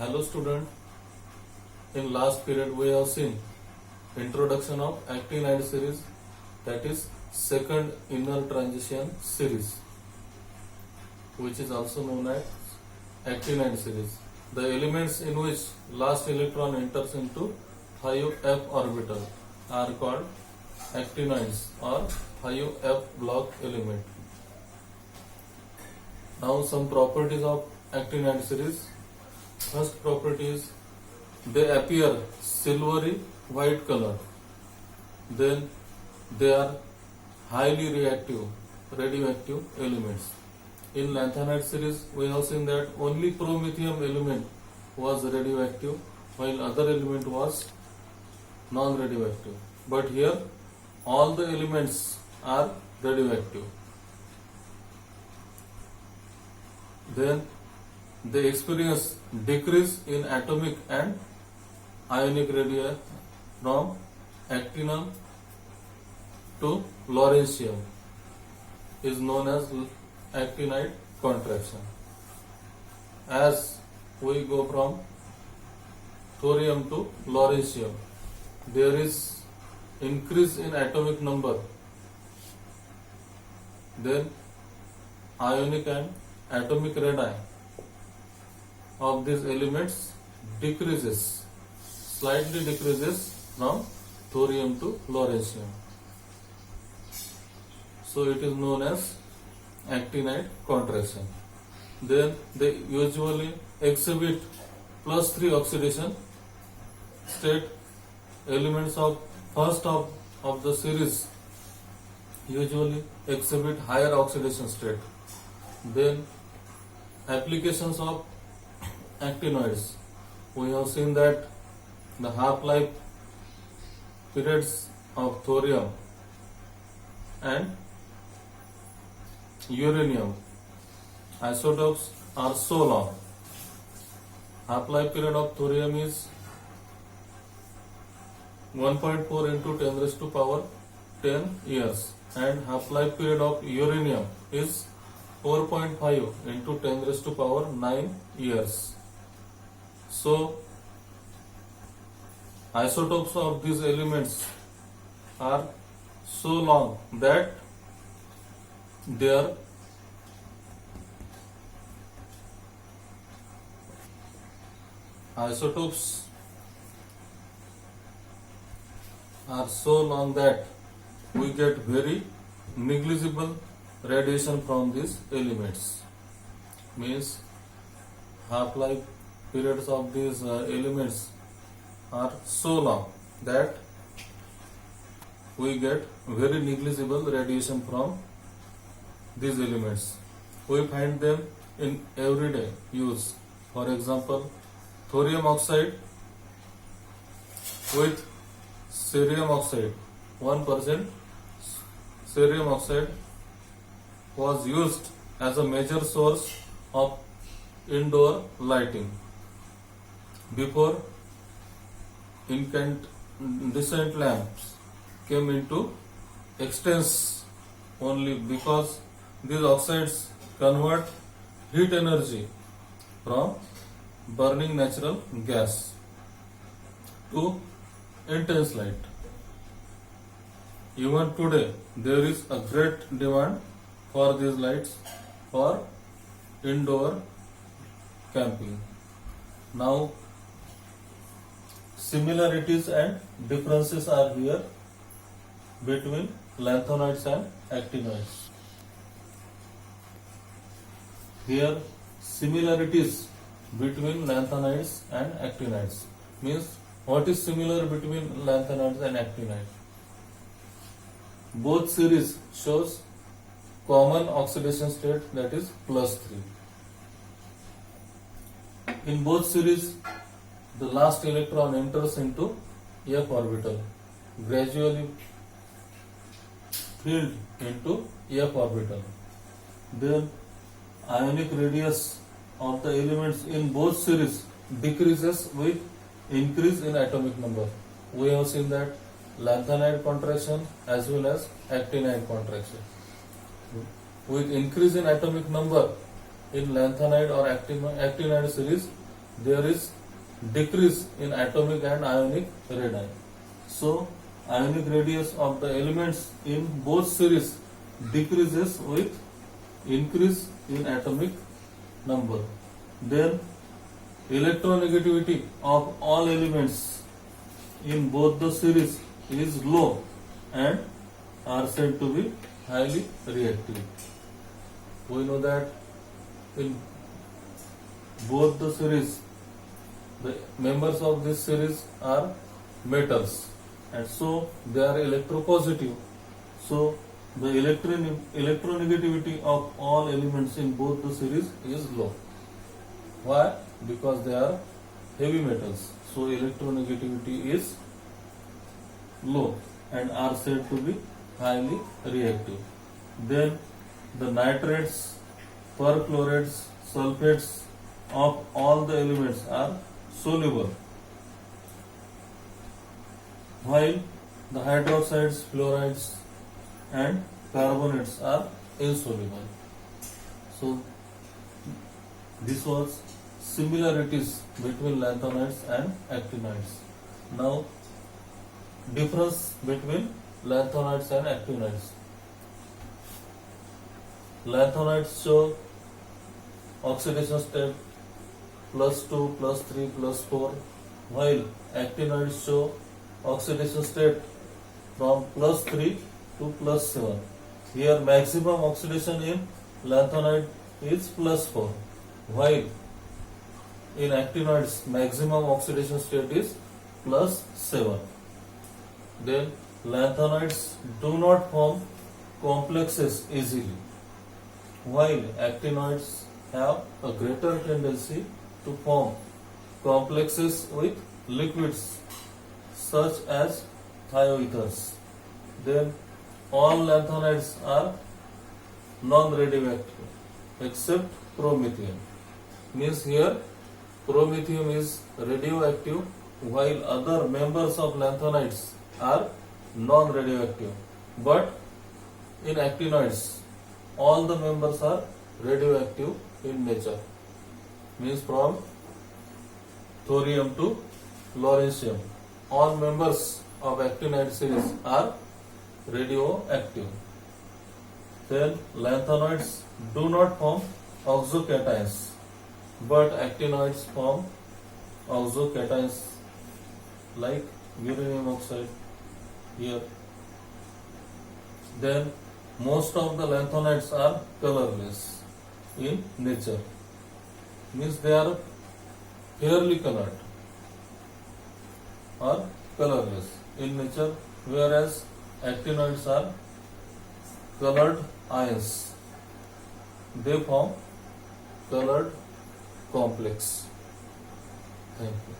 Hello student, in last period we have seen introduction of actinide series, that is second inner transition series, which is also known as actinide series. The elements in which last electron enters into 5f orbital are called actinides or 5f block element. Now some properties of actinide series. First property is they appear silvery white color. Then they are highly radioactive elements. In lanthanide series we have seen that only promethium element was radioactive while other element was non-radioactive. But here all the elements are radioactive. Then they experience decrease in atomic and ionic radii from actinium to lawrencium is known as actinide contraction. As we go from thorium to lawrencium, there is increase in atomic number. Then ionic and atomic radii of these elements slightly decreases from thorium to lawrencium. So it is known as actinide contraction. Then they usually exhibit +3 oxidation state. Elements of first of the series usually exhibit higher oxidation state. Then applications of actinoids. We have seen that the half-life periods of thorium and uranium isotopes are so long. Half-life period of thorium is 1.4 into 10 raised to power 10 years and half-life period of uranium is 4.5 into 10 raised to power 9 years. So, isotopes of these elements are so long that their isotopes are so long that we get very negligible radiation from these elements. Means half-life periods of these elements are so long that we get very negligible radiation from these elements. We find them in everyday use. For example, thorium oxide with cerium oxide, 1% cerium oxide was used as a major source of indoor lighting before incandescent lamps came into existence, only because these oxides convert heat energy from burning natural gas to intense light. Even today there is a great demand for these lights for indoor camping. Now similarities and differences are here between lanthanides and actinoids. Here similarities between lanthanides and actinides means what is similar between lanthanides and actinides? Both series shows common oxidation state, that is +3. In both series the last electron enters into f orbital, gradually filled into f orbital. Then ionic radius of the elements in both series decreases with increase in atomic number. We have seen that lanthanide contraction as well as actinide contraction. With increase in atomic number in lanthanide or actinide series, there is decrease in atomic and ionic radii. So ionic radius of the elements in both series decreases with increase in atomic number. Then electronegativity of all elements in both the series is low and are said to be highly reactive. We know that in both the series, the members of this series are metals, and so they are electropositive. So the electronegativity of all elements in both the series is low. Why? Because they are heavy metals. So electronegativity is low and are said to be highly reactive. Then the nitrates, perchlorates, sulfates of all the elements are soluble, while the hydroxides, fluorides and carbonates are insoluble. So this was similarities between lanthanides and actinides. Now difference between lanthanides and actinides. Lanthanides show oxidation state +2, +3, +4, while actinides show oxidation state from +3 to +7. Here maximum oxidation in lanthanide is +4, while in actinides maximum oxidation state is +7. Then lanthanides do not form complexes easily, while actinides have a greater tendency to form complexes with liquids such as thioethers. Then all lanthanides are non-radioactive except promethium. Means here promethium is radioactive, while other members of lanthanides are non-radioactive. But in actinides, all the members are radioactive in nature. Means from thorium to lawrencium, all members of actinide series are radioactive. Then lanthanoids do not form oxocations, but actinoids form oxocations like uranium oxide here. Then most of the lanthanides are colorless in nature. Means they are fairly colored or colorless in nature, whereas actinoids are colored ions. They form colored complex. Thank you.